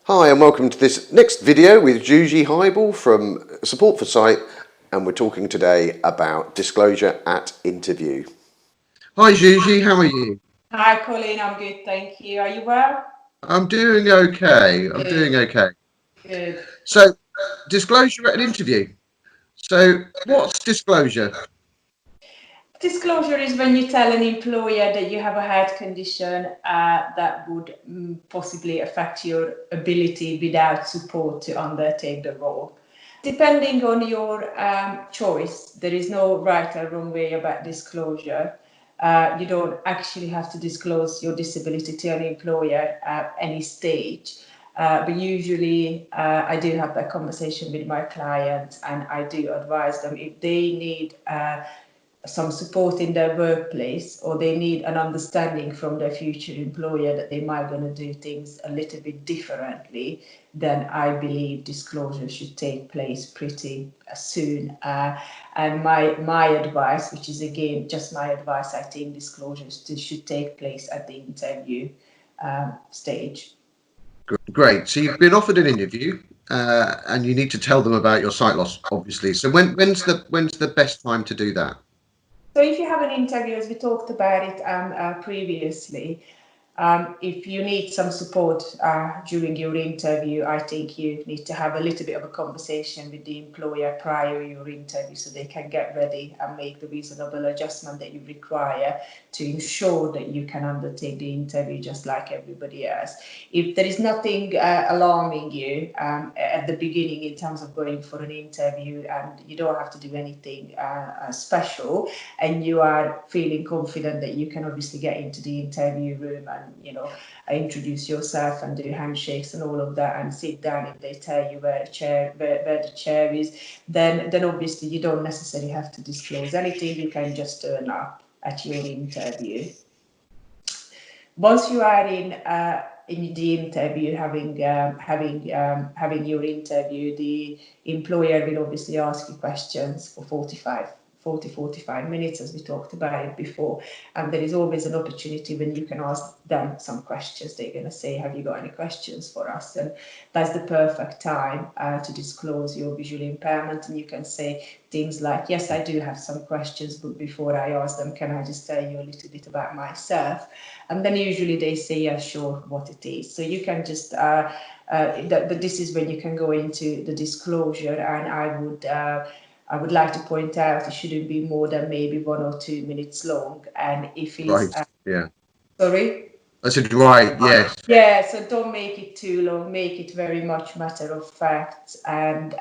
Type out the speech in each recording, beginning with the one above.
Hi and welcome to this next video with Juji Heibel from Support for Sight, and we're talking today about disclosure at interview. Hi Juji, how are you? Hi, Colleen. I'm good, thank you. Are you well? I'm doing okay. Good, good. So, disclosure at an interview. So, what's disclosure? Disclosure is when you tell an employer that you have a health condition that would possibly affect your ability without support to undertake the role. Depending on your choice, there is no right or wrong way about disclosure. You don't actually have to disclose your disability to an employer at any stage. But usually I do have that conversation with my clients, and I do advise them if they need some support in their workplace, or they need an understanding from their future employer that they might going to do things a little bit differently, then I believe disclosure should take place pretty soon. And my advice, which is again just my advice, I think disclosures should take place at the interview stage. Great. So you've been offered an interview, and you need to tell them about your sight loss, obviously. So when's the best time to do that? So if you have an interview, as we talked about it previously, if you need some support during your interview, I think you need to have a little bit of a conversation with the employer prior to your interview so they can get ready and make the reasonable adjustment that you require to ensure that you can undertake the interview just like everybody else. If there is nothing alarming you at the beginning in terms of going for an interview, and you don't have to do anything special, and you are feeling confident that you can obviously get into the interview room and introduce yourself and do handshakes and all of that and sit down if they tell you where the chair is, then obviously you don't necessarily have to disclose anything. You can just turn up at your interview. Once you are in the interview, having your interview, the employer will obviously ask you questions for 45 minutes, as we talked about it before. And there is always an opportunity when you can ask them some questions. They're going to say, have you got any questions for us? And that's the perfect time to disclose your visual impairment. And you can say things like, yes, I do have some questions, but before I ask them, can I just tell you a little bit about myself? And then usually they say, yeah, sure, what it is. So you can just, this is when you can go into the disclosure. And I would like to point out it shouldn't be more than maybe 1 or 2 minutes long. And if it's, Right. Yeah. sorry? I said right. Yes. Yeah, so don't make it too long. Make it very much matter of fact. And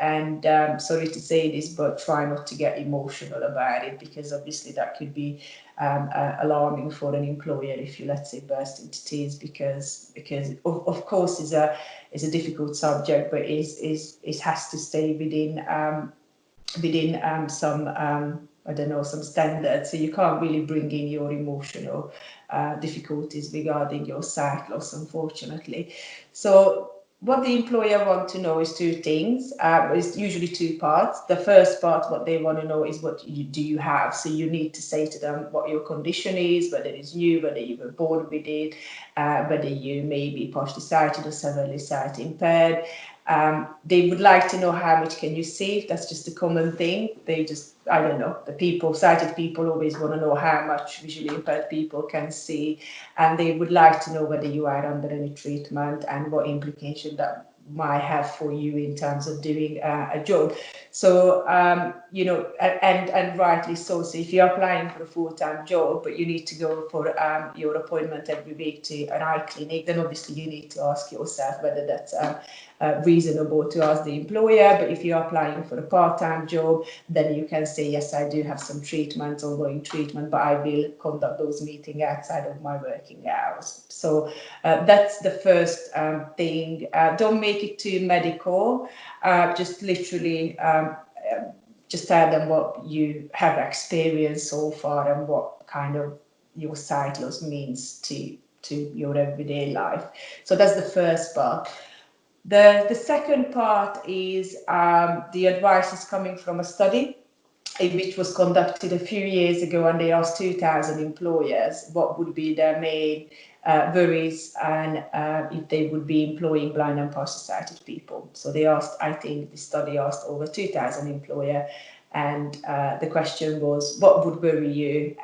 sorry to say this, but try not to get emotional about it, because obviously that could be alarming for an employer if you, let's say, burst into tears, because of course is a difficult subject, but it has to stay within some I don't know, some standards. So you can't really bring in your emotional difficulties regarding your sight loss, unfortunately. So what the employer want to know is two things. It's usually two parts. The first part, what they want to know is what do you have. So you need to say to them what your condition is, whether it's new, whether you were born with it, whether you may be partially sighted or severely sight impaired. They would like to know how much can you see. That's just a common thing. They just, I don't know, sighted people always want to know how much visually impaired people can see, and they would like to know whether you are under any treatment and what implication that might have for you in terms of doing a job. So and rightly so. So if you're applying for a full-time job but you need to go for your appointment every week to an eye clinic, then obviously you need to ask yourself whether that's reasonable to ask the employer. But if you're applying for a part-time job, then you can say, yes, I do have some treatment, ongoing treatment, but I will conduct those meetings outside of my working hours. So that's the first thing. Don't make it too medical. Just literally just tell them what you have experienced so far and what kind of your sight loss means to your everyday life. So that's the first part. The second part is the advice is coming from a study which was conducted a few years ago, and they asked 2,000 employers what would be their main worries and if they would be employing blind and partially-sighted people. So they asked, I think the study asked over 2,000 employers, and the question was, what would worry you?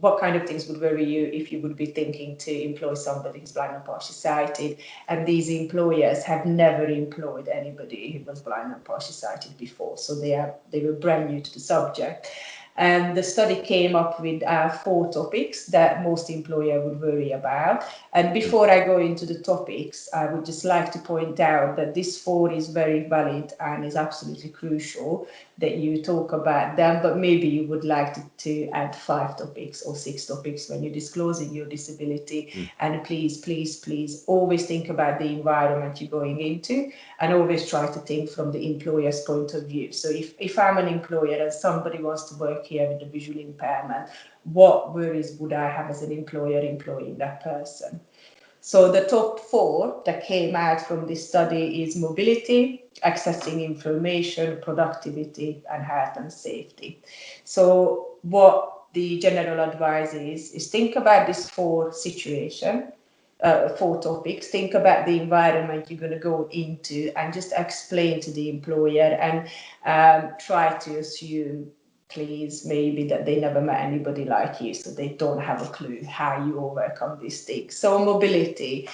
What kind of things would worry you if you would be thinking to employ somebody who's blind and partially sighted? And these employers have never employed anybody who was blind and partially sighted before, so they were brand new to the subject. And the study came up with 4 topics that most employers would worry about. And before I go into the topics, I would just like to point out that this 4 is very valid and is absolutely crucial that you talk about them, but maybe you would like to add 5 topics or 6 topics when you're disclosing your disability. And please always think about the environment you're going into, and always try to think from the employer's point of view. So if I'm an employer and somebody wants to work here with a visual impairment, what worries would I have as an employer employing that person? So the top 4 that came out from this study is mobility, accessing information, productivity, and health and safety. So what the general advice is think about these 4 situations, 4 topics. Think about the environment you're going to go into and just explain to the employer, and try to assume, please, maybe that they never met anybody like you, so they don't have a clue how you overcome these things. So mobility,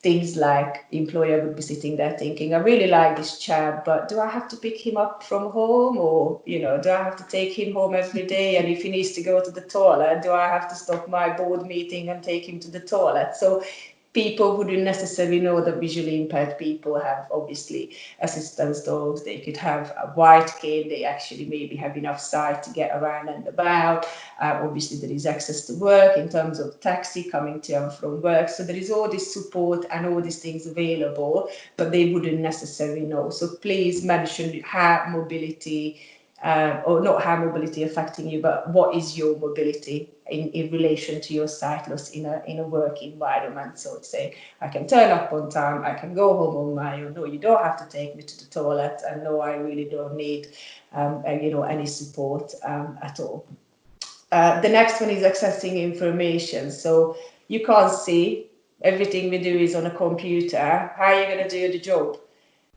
things like employer would be sitting there thinking, I really like this chap, but do I have to pick him up from home, or do I have to take him home every day? And if he needs to go to the toilet, do I have to stop my board meeting and take him to the toilet? So people wouldn't necessarily know that visually impaired people have obviously assistance dogs. They could have a white cane. They actually maybe have enough sight to get around and about. Obviously, there is access to work in terms of taxi coming to and from work. So there is all this support and all these things available, but they wouldn't necessarily know. So please mention how mobility, or not how mobility affecting you, but what is your mobility in relation to your sight loss in a work environment. So it's saying, I can turn up on time, I can go home on my own. No, you don't have to take me to the toilet, and no, I really don't need any support at all. The next one is accessing information. So you can't see, everything we do is on a computer. How are you going to do the job?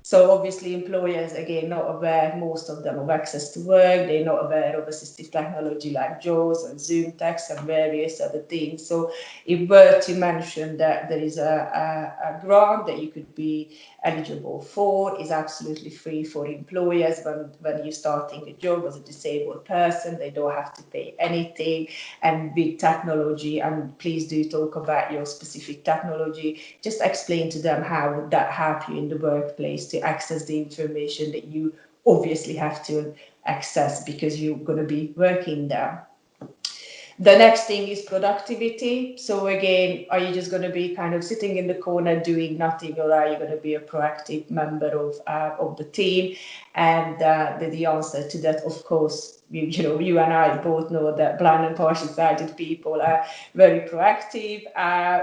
So obviously employers, again, not aware, most of them, of access to work. They're not aware of assistive technology like JAWS and Zoom text and various other things. So if were to mention that there is a grant that you could be eligible for, is absolutely free for employers when you're starting a job as a disabled person. They don't have to pay anything. And with technology, and please do talk about your specific technology, just explain to them how would that help you in the workplace to access the information that you obviously have to access because you're going to be working there. The next thing is productivity. So again, are you just going to be kind of sitting in the corner doing nothing, or are you going to be a proactive member of the team? And the answer to that, of course, you and I both know that blind and partially sighted people are very proactive,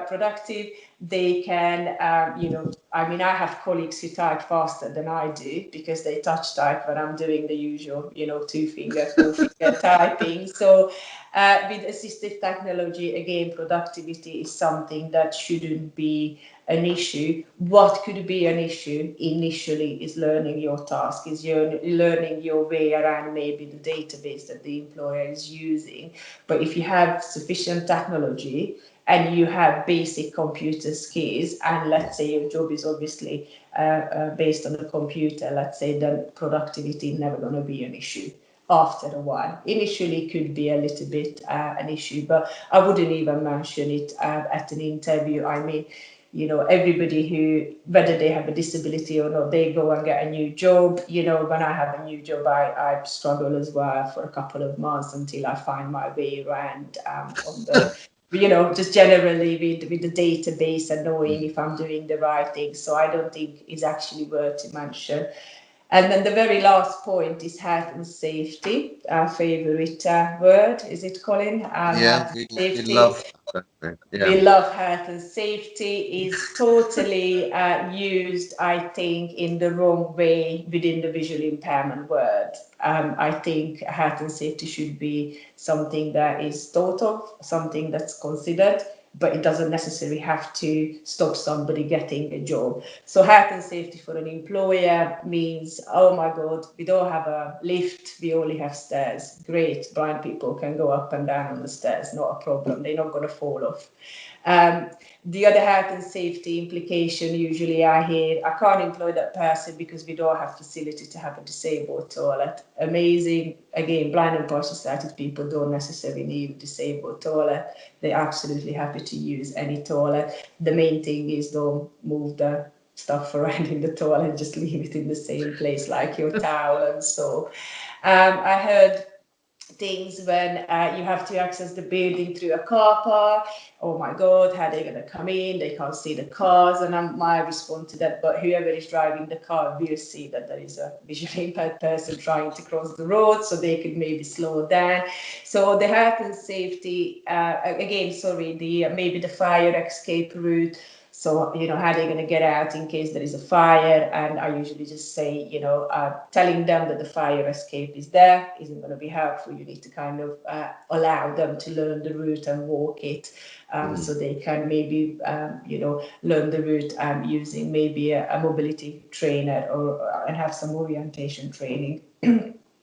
productive. They can, I have colleagues who type faster than I do because they touch type when I'm doing the usual, 2-finger, 4-finger typing. So with assistive technology, again, productivity is something that shouldn't be an issue. What could be an issue initially is learning your task, is learning your way around maybe the database that the employer is using. But if you have sufficient technology and you have basic computer skills, and let's say your job is obviously based on a computer, let's say, then productivity is never going to be an issue after a while. Initially could be a little bit an issue, but I wouldn't even mention it at an interview. I mean, everybody who, whether they have a disability or not, they go and get a new job. When I have a new job, I struggle as well for a couple of months until I find my way around on the, just generally with the database and knowing if I'm doing the right thing. So I don't think it's actually worth to mention. And then the very last point is health and safety. Our favourite word, is it, Colin? Yeah, we love that. Yeah. We love health and safety is totally used, I think, in the wrong way within the visual impairment word. I think health and safety should be something that is thought of, something that's considered, but it doesn't necessarily have to stop somebody getting a job. So health and safety for an employer means, oh my God, we don't have a lift, we only have stairs. Great, blind people can go up and down on the stairs, not a problem. They're not going to fall off. The other health and safety implication usually I hear, I can't employ that person because we don't have facility to have a disabled toilet. Amazing. Again, blind and partially sighted people don't necessarily need a disabled toilet. They're absolutely happy to use any toilet. The main thing is don't move the stuff around in the toilet, just leave it in the same place like your towel and so. I heard things when you have to access the building through a car park. Oh my God, how are they going to come in? They can't see the cars. And my response to that, but whoever is driving the car will see that there is a visually impaired person trying to cross the road, so they could maybe slow down. So the health and safety, again, sorry, maybe the fire escape route. So, how they're going to get out in case there is a fire. And I usually just say, telling them that the fire escape is there isn't going to be helpful. You need to kind of allow them to learn the route and walk it. So they can maybe, learn the route using maybe a mobility trainer and have some orientation training.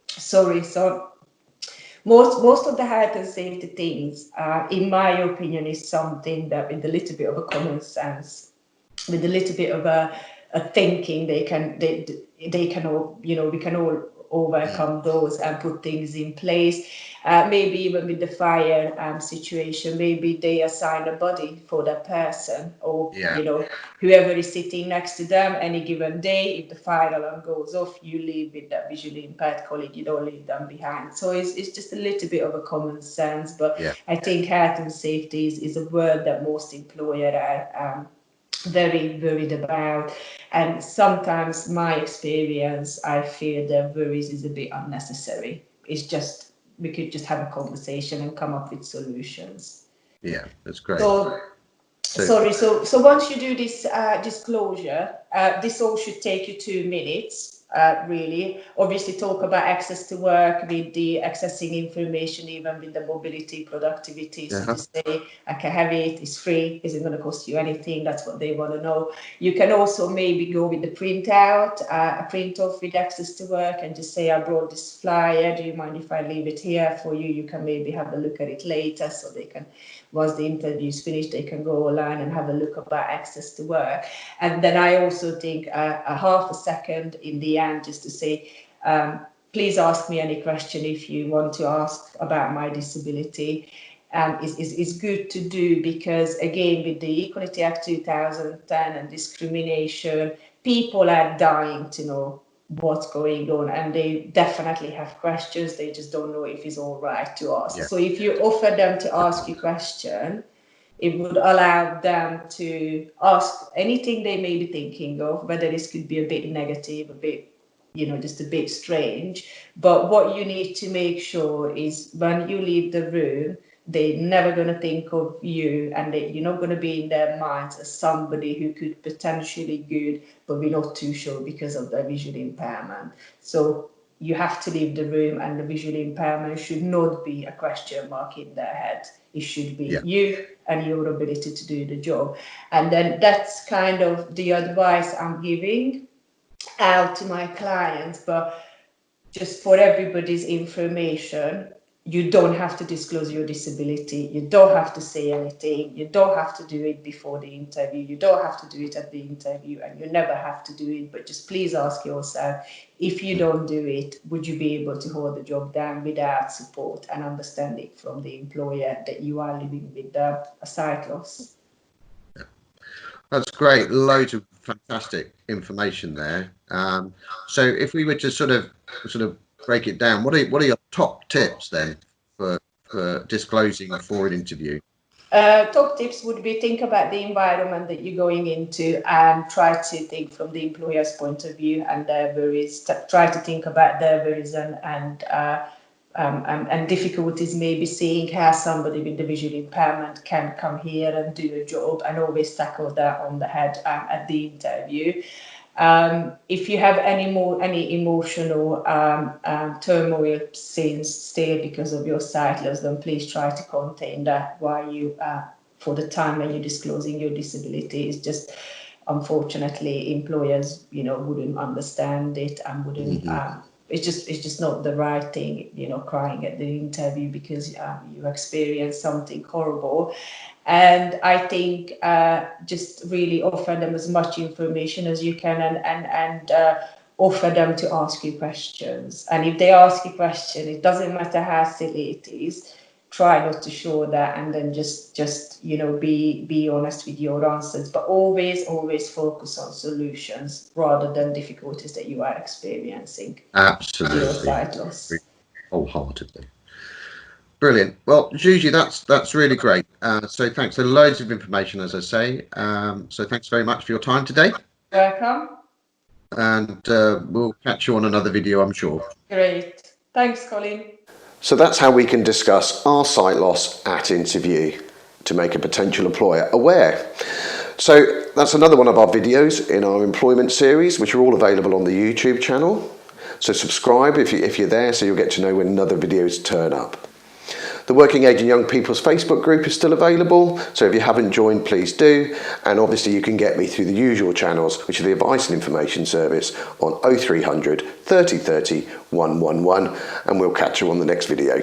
Sorry, so most of the health and safety things, in my opinion, is something that with a little bit of a common sense, with a little bit of a thinking, they can all, we can all overcome those and put things in place. Maybe even with the fire situation, maybe they assign a body for that person, or whoever is sitting next to them any given day. If the fire alarm goes off, you leave with that visually impaired colleague. You don't leave them behind. So it's just a little bit of a common sense. But I think health and safety is a word that most employers are very worried about, and sometimes my experience, I feel the worries is a bit unnecessary. It's just, we could just have a conversation and come up with solutions. Yeah, that's great. So once you do this disclosure, this all should take you 2 minutes. Really, obviously, talk about access to work with the accessing information, even with the mobility, productivity. So just say, I can have it, it's free, isn't going to cost you anything. That's what they want to know. You can also maybe go with the printout, a print off with access to work, and just say, I brought this flyer. Do you mind if I leave it here for you? You can maybe have a look at it later, so they can, once the interview is finished, they can go online and have a look about access to work. And then I also think a half a second in the end just to say, please ask me any question if you want to ask about my disability. Is good to do, because again, with the Equality Act 2010 and discrimination, people are dying to know what's going on, and they definitely have questions. They just don't know if it's all right to ask. So if you offer them to ask you question, it would allow them to ask anything they may be thinking of, whether this could be a bit negative, a bit, just a bit strange. But what you need to make sure is when you leave the room, they're never going to think of you, and you're not going to be in their minds as somebody who could potentially good, but we're not too sure because of their visual impairment. So you have to leave the room, and the visual impairment should not be a question mark in their head. It should be you and your ability to do the job. And then that's kind of the advice I'm giving out to my clients. But just for everybody's information, you don't have to disclose your disability. You don't have to say anything. You don't have to do it before the interview. You don't have to do it at the interview, and you never have to do it. But just please ask yourself, if you don't do it, would you be able to hold the job down without support and understanding from the employer that you are living with a sight loss? That's great. Loads of fantastic information there. So if we were to sort of break it down, what are your top tips then for disclosing for an interview? Top tips would be, think about the environment that you're going into and try to think from the employer's point of view and their worries. Try to think about their worries and difficulties, maybe seeing how somebody with the visual impairment can come here and do a job, and always tackle that on the head at the interview. If you have any emotional turmoil since still because of your sight loss, then please try to contain that while you for the time when you're disclosing your disability. It's just, unfortunately, employers, wouldn't understand it and wouldn't. It's just not the right thing, crying at the interview because you experienced something horrible. And I think just really offer them as much information as you can, and offer them to ask you questions. And if they ask you question, it doesn't matter how silly it is, try not to show that, and then just be honest with your answers, but always focus on solutions rather than difficulties that you are experiencing. Absolutely. Sight loss. Wholeheartedly. Brilliant. Well, Gigi, that's really great. So thanks. So loads of information, as I say. So thanks very much for your time today. Welcome. And we'll catch you on another video, I'm sure. Great. Thanks, Colin. So that's how we can discuss our sight loss at interview to make a potential employer aware. So that's another one of our videos in our employment series, which are all available on the YouTube channel. So subscribe if you're there, so you'll get to know when another videos turn up. The Working Age and Young People's Facebook group is still available, so if you haven't joined, please do. And obviously you can get me through the usual channels, which are the Advice and Information Service on 0300 30 30 111, and we'll catch you on the next video.